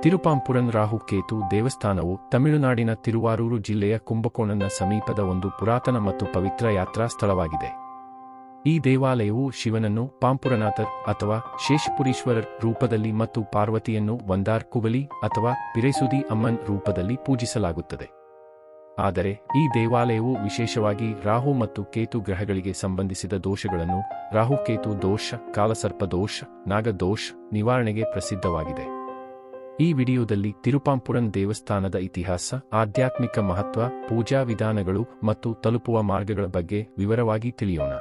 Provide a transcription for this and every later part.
ತಿರುಪಾಂಪುರನ್ ರಾಹು ಕೇತು ದೇವಸ್ಥಾನವು ತಮಿಳುನಾಡಿನ ತಿರುವಾರೂರು ಜಿಲ್ಲೆಯ ಕುಂಭಕೋಣಂನ ಸಮೀಪದ ಒಂದು ಪುರಾತನ ಮತ್ತು ಪವಿತ್ರ ಯಾತ್ರಾ ಸ್ಥಳವಾಗಿದೆ. ಈ ದೇವಾಲಯವು ಶಿವನನ್ನು ಪಾಂಪುರನಾಥರ್ ಅಥವಾ ಶೇಷಪುರೀಶ್ವರರ್ ರೂಪದಲ್ಲಿ ಮತ್ತು ಪಾರ್ವತಿಯನ್ನು ವಂದಾರ್ ಕುವಲಿ ಅಥವಾ ಪಿರೈಸುದಿ ಅಮ್ಮನ್ ರೂಪದಲ್ಲಿ ಪೂಜಿಸಲಾಗುತ್ತದೆ. ಆದರೆ ಈ ದೇವಾಲಯವು ವಿಶೇಷವಾಗಿ ರಾಹು ಮತ್ತು ಕೇತು ಗ್ರಹಗಳಿಗೆ ಸಂಬಂಧಿಸಿದ ದೋಷಗಳನ್ನು, ರಾಹುಕೇತು ದೋಷ, ಕಾಲಸರ್ಪ ದೋಷ, ನಾಗದೋಷ ನಿವಾರಣೆಗೆ ಪ್ರಸಿದ್ಧವಾಗಿದೆ. ಈ ವಿಡಿಯೋದಲ್ಲಿ ತಿರುಪಾಂಪುರನ್ ದೇವಸ್ಥಾನದ ಇತಿಹಾಸ, ಆಧ್ಯಾತ್ಮಿಕ ಮಹತ್ವ, ಪೂಜಾ ವಿಧಾನಗಳು ಮತ್ತು ತಲುಪುವ ಮಾರ್ಗಗಳ ಬಗ್ಗೆ ವಿವರವಾಗಿ ತಿಳಿಯೋಣ.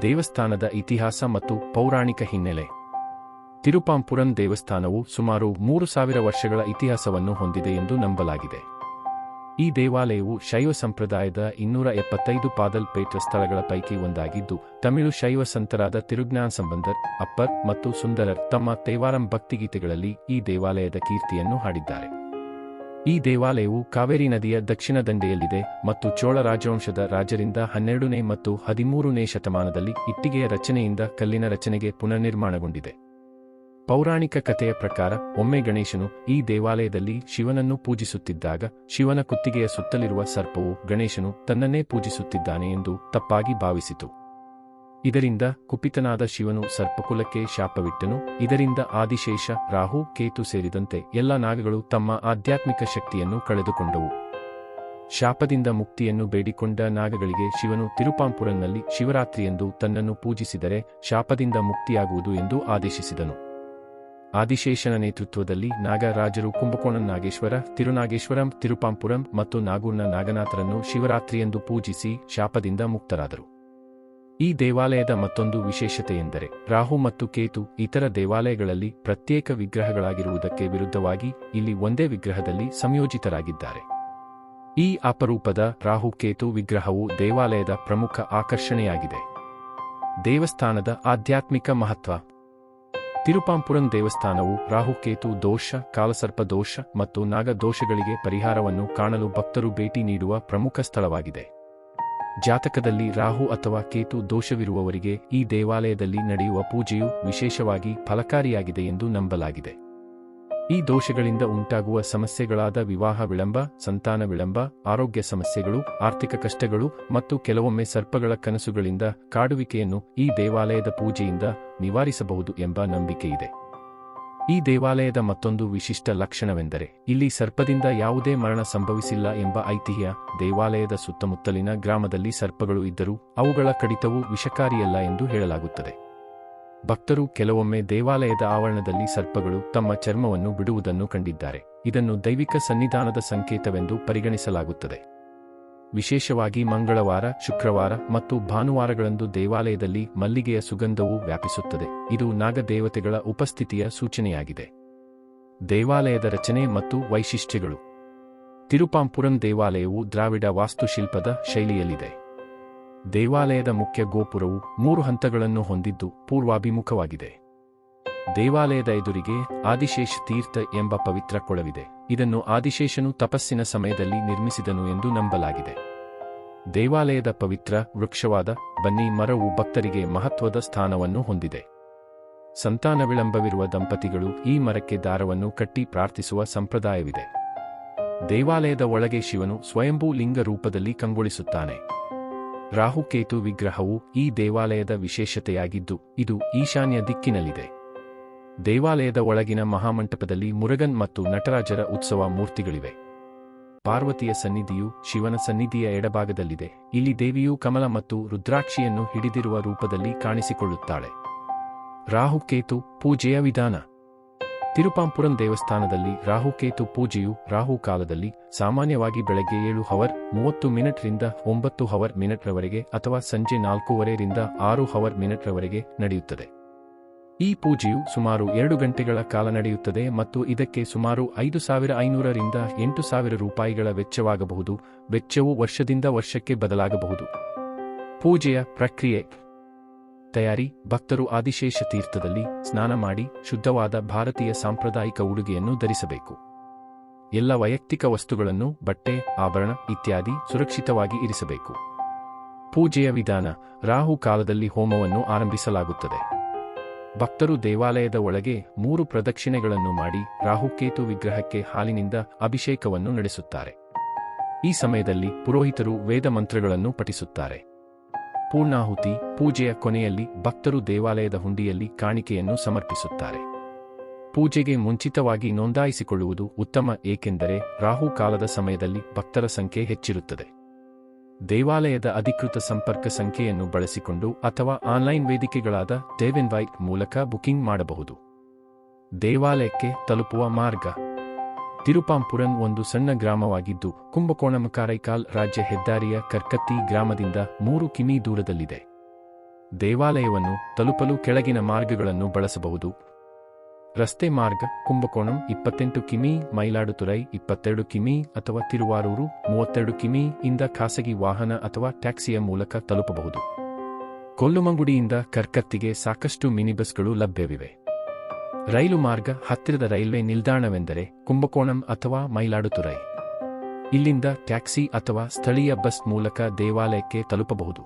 ದೇವಸ್ಥಾನದ ಇತಿಹಾಸ ಮತ್ತು ಪೌರಾಣಿಕ ಹಿನ್ನೆಲೆ. ತಿರುಪಾಂಪುರನ್ ದೇವಸ್ಥಾನವು ಸುಮಾರು 3000 ವರ್ಷಗಳ ಇತಿಹಾಸವನ್ನು ಹೊಂದಿದೆ ಎಂದು ನಂಬಲಾಗಿದೆ. ಈ ದೇವಾಲಯವು ಶೈವ ಸಂಪ್ರದಾಯದ 275 ಪಾದಲ್ ಪೇತ್ರ ಸ್ಥಳಗಳ ಪೈಕಿ ಒಂದಾಗಿದ್ದು, ತಮಿಳು ಶೈವ ಸಂತರಾದ ತಿರುಜ್ಞಾನ್ ಸಂಬಂಧರ್, ಅಪ್ಪರ್ ಮತ್ತು ಸುಂದರರ್ ತಮ್ಮ ತೇವಾರಂ ಭಕ್ತಿಗೀತೆಗಳಲ್ಲಿ ಈ ದೇವಾಲಯದ ಕೀರ್ತಿಯನ್ನು ಹಾಡಿದ್ದಾರೆ. ಈ ದೇವಾಲಯವು ಕಾವೇರಿ ನದಿಯ ದಕ್ಷಿಣ ದಂಡೆಯಲ್ಲಿದೆ ಮತ್ತು ಚೋಳ ರಾಜವಂಶದ ರಾಜರಿಂದ 12ನೇ ಮತ್ತು 13ನೇ ಶತಮಾನದಲ್ಲಿ ಇಟ್ಟಿಗೆಯ ರಚನೆಯಿಂದ ಕಲ್ಲಿನ ರಚನೆಗೆ ಪುನರ್ನಿರ್ಮಾಣಗೊಂಡಿದೆ. ಪೌರಾಣಿಕ ಕಥೆಯ ಪ್ರಕಾರ ಒಮ್ಮೆ ಗಣೇಶನು ಈ ದೇವಾಲಯದಲ್ಲಿ ಶಿವನನ್ನು ಪೂಜಿಸುತ್ತಿದ್ದಾಗ ಶಿವನ ಕುತ್ತಿಗೆಯ ಸುತ್ತಲಿರುವ ಸರ್ಪವು ಗಣೇಶನು ತನ್ನನ್ನೇ ಪೂಜಿಸುತ್ತಿದ್ದಾನೆ ಎಂದು ತಪ್ಪಾಗಿ ಭಾವಿಸಿತು. ಇದರಿಂದ ಕುಪಿತನಾದ ಶಿವನು ಸರ್ಪಕುಲಕ್ಕೆ ಶಾಪವಿಟ್ಟನು. ಇದರಿಂದ ಆದಿಶೇಷ, ರಾಹು, ಕೇತು ಸೇರಿದಂತೆ ಎಲ್ಲ ನಾಗಗಳು ತಮ್ಮ ಆಧ್ಯಾತ್ಮಿಕ ಶಕ್ತಿಯನ್ನು ಕಳೆದುಕೊಂಡವು. ಶಾಪದಿಂದ ಮುಕ್ತಿಯನ್ನು ಬೇಡಿಕೊಂಡ ನಾಗಗಳಿಗೆ ಶಿವನು ತಿರುಪಾಂಪುರನ್ನಲ್ಲಿ ಶಿವರಾತ್ರಿಯಂದು ತನ್ನನ್ನು ಪೂಜಿಸಿದರೆ ಶಾಪದಿಂದ ಮುಕ್ತಿಯಾಗುವುದು ಎಂದು ಆದೇಶಿಸಿದನು. ಆದಿಶೇಷನ ನೇತೃತ್ವದಲ್ಲಿ ನಾಗರಾಜರು ಕುಂಭಕೋಣಂ ನಾಗೇಶ್ವರ, ತಿರುನಾಗೇಶ್ವರಂ, ತಿರುಪಾಂಪುರಂ ಮತ್ತು ನಾಗೂರ್ನ ನಾಗನಾಥರನ್ನು ಶಿವರಾತ್ರಿಯಂದು ಪೂಜಿಸಿ ಶಾಪದಿಂದ ಮುಕ್ತರಾದರು. ಈ ದೇವಾಲಯದ ಮತ್ತೊಂದು ವಿಶೇಷತೆಯೆಂದರೆ ರಾಹು ಮತ್ತು ಕೇತು ಇತರ ದೇವಾಲಯಗಳಲ್ಲಿ ಪ್ರತ್ಯೇಕ ವಿಗ್ರಹಗಳಾಗಿರುವುದಕ್ಕೆ ವಿರುದ್ಧವಾಗಿ ಇಲ್ಲಿ ಒಂದೇ ವಿಗ್ರಹದಲ್ಲಿ ಸಂಯೋಜಿತರಾಗಿದ್ದಾರೆ. ಈ ಅಪರೂಪದ ರಾಹು-ಕೇತು ವಿಗ್ರಹವು ದೇವಾಲಯದ ಪ್ರಮುಖ ಆಕರ್ಷಣೆಯಾಗಿದೆ. ದೇವಸ್ಥಾನದ ಆಧ್ಯಾತ್ಮಿಕ ಮಹತ್ವ. ತಿರುಪಾಂಪುರನ್ ದೇವಸ್ಥಾನವು ರಾಹುಕೇತು ದೋಷ, ಕಾಲಸರ್ಪ ದೋಷ ಮತ್ತು ನಾಗ ದೋಷಗಳಿಗೆ ಪರಿಹಾರವನ್ನು ಕಾಣಲು ಭಕ್ತರು ಭೇಟಿ ನೀಡುವ ಪ್ರಮುಖ ಸ್ಥಳವಾಗಿದೆ. ಜಾತಕದಲ್ಲಿ ರಾಹು ಅಥವಾ ಕೇತು ದೋಷವಿರುವವರಿಗೆ ಈ ದೇವಾಲಯದಲ್ಲಿ ನಡೆಯುವ ಪೂಜೆಯು ವಿಶೇಷವಾಗಿ ಫಲಕಾರಿಯಾಗಿದೆ ಎಂದು ನಂಬಲಾಗಿದೆ. ಈ ದೋಷಗಳಿಂದ ಉಂಟಾಗುವ ಸಮಸ್ಯೆಗಳಾದ ವಿವಾಹ ವಿಳಂಬ, ಸಂತಾನ ವಿಳಂಬ, ಆರೋಗ್ಯ ಸಮಸ್ಯೆಗಳು, ಆರ್ಥಿಕ ಕಷ್ಟಗಳು ಮತ್ತು ಕೆಲವೊಮ್ಮೆ ಸರ್ಪಗಳ ಕನಸುಗಳಿಂದ ಕಾಡುವಿಕೆಯನ್ನು ಈ ದೇವಾಲಯದ ಪೂಜೆಯಿಂದ ನಿವಾರಿಸಬಹುದು ಎಂಬ ನಂಬಿಕೆಯಿದೆ. ಈ ದೇವಾಲಯದ ಮತ್ತೊಂದು ವಿಶಿಷ್ಟ ಲಕ್ಷಣವೆಂದರೆ ಇಲ್ಲಿ ಸರ್ಪದಿಂದ ಯಾವುದೇ ಮರಣ ಸಂಭವಿಸಿಲ್ಲ ಎಂಬ ಐತಿಹ್ಯ. ದೇವಾಲಯದ ಸುತ್ತಮುತ್ತಲಿನ ಗ್ರಾಮದಲ್ಲಿ ಸರ್ಪಗಳು ಇದ್ದರೂ ಅವುಗಳ ಕಡಿತವು ವಿಷಕಾರಿಯಲ್ಲ ಎಂದು ಹೇಳಲಾಗುತ್ತದೆ. ಭಕ್ತರು ಕೆಲವೊಮ್ಮೆ ದೇವಾಲಯದ ಆವರಣದಲ್ಲಿ ಸರ್ಪಗಳು ತಮ್ಮ ಚರ್ಮವನ್ನು ಬಿಡುವುದನ್ನು ಕಂಡಿದ್ದಾರೆ. ಇದನ್ನು ದೈವಿಕ ಸನ್ನಿಧಾನದ ಸಂಕೇತವೆಂದು ಪರಿಗಣಿಸಲಾಗುತ್ತದೆ. ವಿಶೇಷವಾಗಿ ಮಂಗಳವಾರ, ಶುಕ್ರವಾರ ಮತ್ತು ಭಾನುವಾರಗಳಂದು ದೇವಾಲಯದಲ್ಲಿ ಮಲ್ಲಿಗೆಯ ಸುಗಂಧವು ವ್ಯಾಪಿಸುತ್ತದೆ. ಇದು ನಾಗದೇವತೆಗಳ ಉಪಸ್ಥಿತಿಯ ಸೂಚನೆಯಾಗಿದೆ. ದೇವಾಲಯದ ರಚನೆ ಮತ್ತು ವೈಶಿಷ್ಟ್ಯಗಳು. ತಿರುಪಾಂಪುರನ್ ದೇವಾಲಯವು ದ್ರಾವಿಡ ವಾಸ್ತುಶಿಲ್ಪದ ಶೈಲಿಯಲ್ಲಿದೆ. ದೇವಾಲಯದ ಮುಖ್ಯ ಗೋಪುರವು 3 ಹಂತಗಳನ್ನು ಹೊಂದಿದ್ದು ಪೂರ್ವಾಭಿಮುಖವಾಗಿದೆ. ದೇವಾಲಯದ ಎದುರಿಗೆ ಆದಿಶೇಷ ತೀರ್ಥ ಎಂಬ ಪವಿತ್ರ ಕೊಳವಿದೆ. ಇದನ್ನು ಆದಿಶೇಷನು ತಪಸ್ಸಿನ ಸಮಯದಲ್ಲಿ ನಿರ್ಮಿಸಿದನು ಎಂದು ನಂಬಲಾಗಿದೆ. ದೇವಾಲಯದ ಪವಿತ್ರ ವೃಕ್ಷವಾದ ಬನ್ನಿ ಮರವು ಭಕ್ತರಿಗೆ ಮಹತ್ವದ ಸ್ಥಾನವನ್ನು ಹೊಂದಿದೆ. ಸಂತಾನ ವಿಳಂಬವಿರುವ ದಂಪತಿಗಳು ಈ ಮರಕ್ಕೆ ದಾರವನ್ನು ಕಟ್ಟಿ ಪ್ರಾರ್ಥಿಸುವ ಸಂಪ್ರದಾಯವಿದೆ. ದೇವಾಲಯದ ಒಳಗೆ ಶಿವನು ಸ್ವಯಂಭೂ ಲಿಂಗ ರೂಪದಲ್ಲಿ ಕಂಗೊಳಿಸುತ್ತಾನೆ. ರಾಹುಕೇತು ವಿಗ್ರಹವು ಈ ದೇವಾಲಯದ ವಿಶೇಷತೆಯಾಗಿದ್ದು ಇದು ಈಶಾನ್ಯ ದಿಕ್ಕಿನಲ್ಲಿದೆ. ದೇವಾಲಯದ ಒಳಗಿನ ಮಹಾಮಂಟಪದಲ್ಲಿ ಮುರುಗನ್ ಮತ್ತು ನಟರಾಜರ ಉತ್ಸವ ಮೂರ್ತಿಗಳಿವೆ. ಪಾರ್ವತಿಯ ಸನ್ನಿಧಿಯು ಶಿವನ ಸನ್ನಿಧಿಯ ಎಡಭಾಗದಲ್ಲಿದೆ. ಇಲ್ಲಿ ದೇವಿಯು ಕಮಲ ಮತ್ತು ರುದ್ರಾಕ್ಷಿಯನ್ನು ಹಿಡಿದಿರುವ ರೂಪದಲ್ಲಿ ಕಾಣಿಸಿಕೊಳ್ಳುತ್ತಾಳೆ. ರಾಹುಕೇತು ಪೂಜೆಯ ವಿಧಾನ. ತಿರುಪಾಂಪುರನ್ ದೇವಸ್ಥಾನದಲ್ಲಿ ರಾಹುಕೇತು ಪೂಜೆಯು ರಾಹು ಕಾಲದಲ್ಲಿ ಸಾಮಾನ್ಯವಾಗಿ ಬೆಳಗ್ಗೆ 7:30 ರಿಂದ 9:00 ರವರೆಗೆ ಅಥವಾ ಸಂಜೆ 4:30 ರಿಂದ 6:00 ರವರೆಗೆ ನಡೆಯುತ್ತದೆ. ಈ ಪೂಜೆಯು ಸುಮಾರು 2 ಗಂಟೆಗಳ ಕಾಲ ನಡೆಯುತ್ತದೆ ಮತ್ತು ಇದಕ್ಕೆ ಸುಮಾರು 5,500 ರಿಂದ 8,000 ರೂಪಾಯಿಗಳ ವೆಚ್ಚವಾಗಬಹುದು. ವೆಚ್ಚವು ವರ್ಷದಿಂದ ವರ್ಷಕ್ಕೆ ಬದಲಾಗಬಹುದು. ಪೂಜೆಯ ಪ್ರಕ್ರಿಯೆ. ತಯಾರಿ. ಭಕ್ತರು ಆದಿಶೇಷ ತೀರ್ಥದಲ್ಲಿ ಸ್ನಾನ ಮಾಡಿ ಶುದ್ಧವಾದ ಭಾರತೀಯ ಸಾಂಪ್ರದಾಯಿಕ ಉಡುಗೆಯನ್ನು ಧರಿಸಬೇಕು. ಎಲ್ಲ ವೈಯಕ್ತಿಕ ವಸ್ತುಗಳನ್ನು, ಬಟ್ಟೆ, ಆಭರಣ ಇತ್ಯಾದಿ ಸುರಕ್ಷಿತವಾಗಿ ಇರಿಸಬೇಕು. ಪೂಜೆಯ ವಿಧಾನ. ರಾಹು ಕಾಲದಲ್ಲಿ ಹೋಮವನ್ನು ಆರಂಭಿಸಲಾಗುತ್ತದೆ. ಭಕ್ತರು ದೇವಾಲಯದ ಒಳಗೆ 3 ಪ್ರದಕ್ಷಿಣೆಗಳನ್ನು ಮಾಡಿ ರಾಹುಕೇತು ವಿಗ್ರಹಕ್ಕೆ ಹಾಲಿನಿಂದ ಅಭಿಷೇಕವನ್ನು ನಡೆಸುತ್ತಾರೆ. ಈ ಸಮಯದಲ್ಲಿ ಪುರೋಹಿತರು ವೇದ ಮಂತ್ರಗಳನ್ನು ಪಠಿಸುತ್ತಾರೆ. ಪೂರ್ಣಾಹುತಿ ಪೂಜೆಯ ಕೊನೆಯಲ್ಲಿ ಭಕ್ತರು ದೇವಾಲಯದ ಹುಂಡಿಯಲ್ಲಿ ಕಾಣಿಕೆಯನ್ನು ಸಮರ್ಪಿಸುತ್ತಾರೆ. ಪೂಜೆಗೆ ಮುಂಚಿತವಾಗಿ ನೋಂದಾಯಿಸಿಕೊಳ್ಳುವುದು ಉತ್ತಮ, ಏಕೆಂದರೆ ರಾಹು ಕಾಲದ ಸಮಯದಲ್ಲಿ ಭಕ್ತರ ಸಂಖ್ಯೆ ಹೆಚ್ಚಿರುತ್ತದೆ. ದೇವಾಲಯದ ಅಧಿಕೃತ ಸಂಪರ್ಕ ಸಂಖ್ಯೆಯನ್ನು ಬಳಸಿಕೊಂಡು ಅಥವಾ ಆನ್ಲೈನ್ ವೇದಿಕೆಗಳಾದ ದೇವೆನ್ವೈಟ್ ಮೂಲಕ ಬುಕಿಂಗ್ ಮಾಡಬಹುದು. ದೇವಾಲಯಕ್ಕೆ ತಲುಪುವ ಮಾರ್ಗ. ತಿರುಪಾಂಪುರನ್ ಒಂದು ಸಣ್ಣ ಗ್ರಾಮವಾಗಿದ್ದು ಕುಂಭಕೋಣಂ ಕಾರೈಕಾಲ್ ರಾಜ್ಯ ಹೆದ್ದಾರಿಯ ಕರ್ಕತ್ತಿ ಗ್ರಾಮದಿಂದ 3 ಕಿಮಿ ದೂರದಲ್ಲಿದೆ. ದೇವಾಲಯವನ್ನು ತಲುಪಲು ಕೆಳಗಿನ ಮಾರ್ಗಗಳನ್ನು ಬಳಸಬಹುದು. ರಸ್ತೆ ಮಾರ್ಗ: ಕುಂಭಕೋಣಂ 28 ಕಿಮಿ, ಮಯಿಲಾಡುತುರೈ 22 ಕಿಮಿ ಅಥವಾ ತಿರುವಾರೂರು 32 ಕಿಮಿ ಇಂದ ಖಾಸಗಿ ವಾಹನ ಅಥವಾ ಟ್ಯಾಕ್ಸಿಯ ಮೂಲಕ ತಲುಪಬಹುದು. ಕೊಲ್ಲುಮಂಗುಡಿಯಿಂದ ಕರ್ಕತ್ತಿಗೆ ಸಾಕಷ್ಟು ಮಿನಿಬಸ್ಗಳು ಲಭ್ಯವಿವೆ. ರೈಲು ಮಾರ್ಗ: ಹತ್ತಿರದ ರೈಲ್ವೆ ನಿಲ್ದಾಣವೆಂದರೆ ಕುಂಭಕೋಣಂ ಅಥವಾ ಮಯಿಲಾಡುತುರೈ. ಇಲ್ಲಿಂದ ಟ್ಯಾಕ್ಸಿ ಅಥವಾ ಸ್ಥಳೀಯ ಬಸ್ ಮೂಲಕ ದೇವಾಲಯಕ್ಕೆ ತಲುಪಬಹುದು.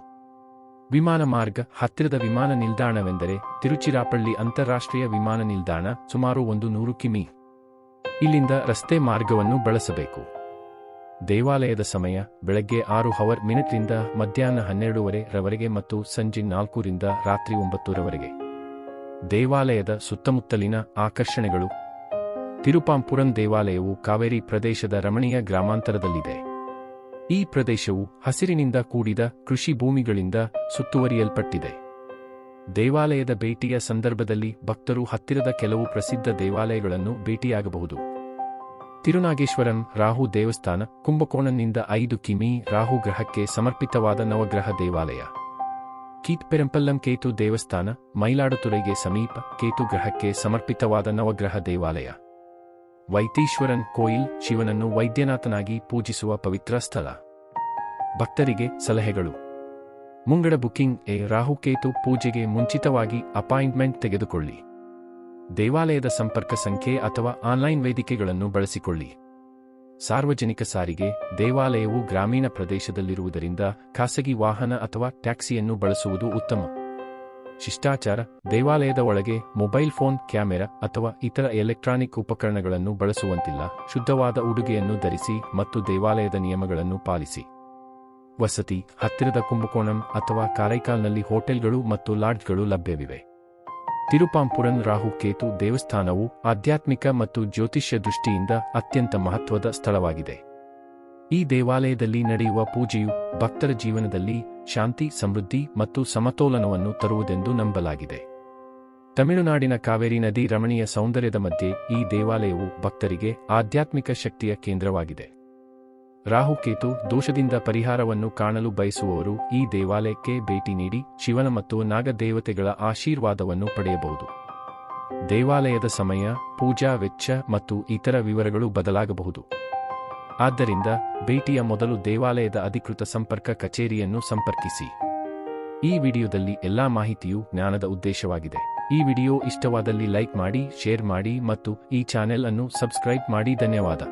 ವಿಮಾನ ಮಾರ್ಗ: ಹತ್ತಿರದ ವಿಮಾನ ನಿಲ್ದಾಣವೆಂದರೆ ತಿರುಚಿರಾಪಳ್ಳಿ ಅಂತಾರಾಷ್ಟ್ರೀಯ ವಿಮಾನ ನಿಲ್ದಾಣ, ಸುಮಾರು 100 ಕಿಮಿ. ಇಲ್ಲಿಂದ ರಸ್ತೆ ಮಾರ್ಗವನ್ನು ಬಳಸಬೇಕು. ದೇವಾಲಯದ ಸಮಯ: ಬೆಳಗ್ಗೆ 6 ರಿಂದ ಮಧ್ಯಾಹ್ನ 12 ರವರೆಗೆ ಮತ್ತು ಸಂಜೆ 4 ರಿಂದ ರಾತ್ರಿ 9 ರವರೆಗೆ. ದೇವಾಲಯದ ಸುತ್ತಮುತ್ತಲಿನ ಆಕರ್ಷಣೆಗಳು. ತಿರುಪಾಂಪುರನ್ ದೇವಾಲಯವು ಕಾವೇರಿ ಪ್ರದೇಶದ ರಮಣೀಯ ಗ್ರಾಮಾಂತರದಲ್ಲಿದೆ. ಈ ಪ್ರದೇಶವು ಹಸಿರಿನಿಂದ ಕೂಡಿದ ಕೃಷಿ ಭೂಮಿಗಳಿಂದ ಸುತ್ತುವರಿಯಲ್ಪಟ್ಟಿದೆ. ದೇವಾಲಯದ ಭೇಟಿಯ ಸಂದರ್ಭದಲ್ಲಿ ಭಕ್ತರು ಹತ್ತಿರದ ಕೆಲವು ಪ್ರಸಿದ್ಧ ದೇವಾಲಯಗಳನ್ನು ಭೇಟಿಯಾಗಬಹುದು. ತಿರುನಾಗೇಶ್ವರಂ ರಾಹು ದೇವಸ್ಥಾನ, ಕುಂಭಕೋಣಂನಿಂದ 5 ಕಿಮಿ, ರಾಹು ಗ್ರಹಕ್ಕೆ ಸಮರ್ಪಿತವಾದ ನವಗ್ರಹ ದೇವಾಲಯ. ಕೀಟ್ಪೆರಂಪಲ್ಲಂ ಕೇತು ದೇವಸ್ಥಾನ, ಮಯಿಲಾಡುತುರೈಗೆ ಸಮೀಪ, ಕೇತು ಗ್ರಹಕ್ಕೆ ಸಮರ್ಪಿತವಾದ ನವಗ್ರಹ ದೇವಾಲಯ. ವೈತೀಶ್ವರನ್ ಕೋಯಿಲ್, ಶಿವನನ್ನು ವೈದ್ಯನಾಥನಾಗಿ ಪೂಜಿಸುವ ಪವಿತ್ರ ಸ್ಥಳ. ಭಕ್ತರಿಗೆ ಸಲಹೆಗಳು. ಮುಂಗಡ ಬುಕಿಂಗ್: ರಾಹುಕೇತು ಪೂಜೆಗೆ ಮುಂಚಿತವಾಗಿ ಅಪಾಯಿಂಟ್ಮೆಂಟ್ ತೆಗೆದುಕೊಳ್ಳಿ. ದೇವಾಲಯದ ಸಂಪರ್ಕ ಸಂಖ್ಯೆ ಅಥವಾ ಆನ್ಲೈನ್ ವೇದಿಕೆಗಳನ್ನು ಬಳಸಿಕೊಳ್ಳಿ. ಸಾರ್ವಜನಿಕ ಸಾರಿಗೆ: ದೇವಾಲಯವು ಗ್ರಾಮೀಣ ಪ್ರದೇಶದಲ್ಲಿರುವುದರಿಂದ ಖಾಸಗಿ ವಾಹನ ಅಥವಾ ಟ್ಯಾಕ್ಸಿಯನ್ನು ಬಳಸುವುದು ಉತ್ತಮ. ಶಿಷ್ಟಾಚಾರ: ದೇವಾಲಯದ ಒಳಗೆ ಮೊಬೈಲ್ ಫೋನ್, ಕ್ಯಾಮೆರಾ ಅಥವಾ ಇತರ ಎಲೆಕ್ಟ್ರಾನಿಕ್ ಉಪಕರಣಗಳನ್ನು ಬಳಸುವಂತಿಲ್ಲ. ಶುದ್ಧವಾದ ಉಡುಗೆಯನ್ನು ಧರಿಸಿ ಮತ್ತು ದೇವಾಲಯದ ನಿಯಮಗಳನ್ನು ಪಾಲಿಸಿ. ವಸತಿ: ಹತ್ತಿರದ ಕುಂಭಕೋಣಂ ಅಥವಾ ಕಾರೈಕಾಲ್ನಲ್ಲಿ ಹೋಟೆಲ್ಗಳು ಮತ್ತು ಲಾಡ್ಜ್ಗಳು ಲಭ್ಯವಿವೆ. ತಿರುಪಾಂಪುರನ್ ರಾಹು ಕೇತು ದೇವಸ್ಥಾನವು ಆಧ್ಯಾತ್ಮಿಕ ಮತ್ತು ಜ್ಯೋತಿಷ್ಯ ದೃಷ್ಟಿಯಿಂದ ಅತ್ಯಂತ ಮಹತ್ವದ ಸ್ಥಳವಾಗಿದೆ. ಈ ದೇವಾಲಯದಲ್ಲಿ ನಡೆಯುವ ಪೂಜೆಯು ಭಕ್ತರ ಜೀವನದಲ್ಲಿ ಶಾಂತಿ, ಸಮೃದ್ಧಿ ಮತ್ತು ಸಮತೋಲನವನ್ನು ತರುವುದೆಂದು ನಂಬಲಾಗಿದೆ. ತಮಿಳುನಾಡಿನ ಕಾವೇರಿ ನದಿ ರಮಣೀಯ ಸೌಂದರ್ಯದ ಮಧ್ಯೆ ಈ ದೇವಾಲಯವು ಭಕ್ತರಿಗೆ ಆಧ್ಯಾತ್ಮಿಕ ಶಕ್ತಿಯ ಕೇಂದ್ರವಾಗಿದೆ. ರಾಹುಕೇತು ದೋಷದಿಂದ ಪರಿಹಾರವನ್ನು ಕಾಣಲು ಬಯಸುವವರು ಈ ದೇವಾಲಯಕ್ಕೆ ಭೇಟಿ ನೀಡಿ ಶಿವನ ಮತ್ತು ನಾಗದೇವತೆಗಳ ಆಶೀರ್ವಾದವನ್ನು ಪಡೆಯಬಹುದು. ದೇವಾಲಯದ ಸಮಯ, ಪೂಜಾ ವೆಚ್ಚ ಮತ್ತು ಇತರ ವಿವರಗಳು ಬದಲಾಗಬಹುದು. ಆದ್ದರಿಂದ ಭೇಟಿಯ ಮೊದಲು ದೇವಾಲಯದ ಅಧಿಕೃತ ಸಂಪರ್ಕ ಕಚೇರಿಯನ್ನು ಸಂಪರ್ಕಿಸಿ. ಈ ವಿಡಿಯೋದಲ್ಲಿ ಎಲ್ಲಾ ಮಾಹಿತಿಯು ಜ್ಞಾನದ ಉದ್ದೇಶವಾಗಿದೆ. ಈ ವಿಡಿಯೋ ಇಷ್ಟವಾದಲ್ಲಿ ಲೈಕ್ ಮಾಡಿ, ಶೇರ್ ಮಾಡಿ ಮತ್ತು ಈ ಚಾನೆಲ್ ಅನ್ನು ಸಬ್ಸ್ಕ್ರೈಬ್ ಮಾಡಿ. ಧನ್ಯವಾದ.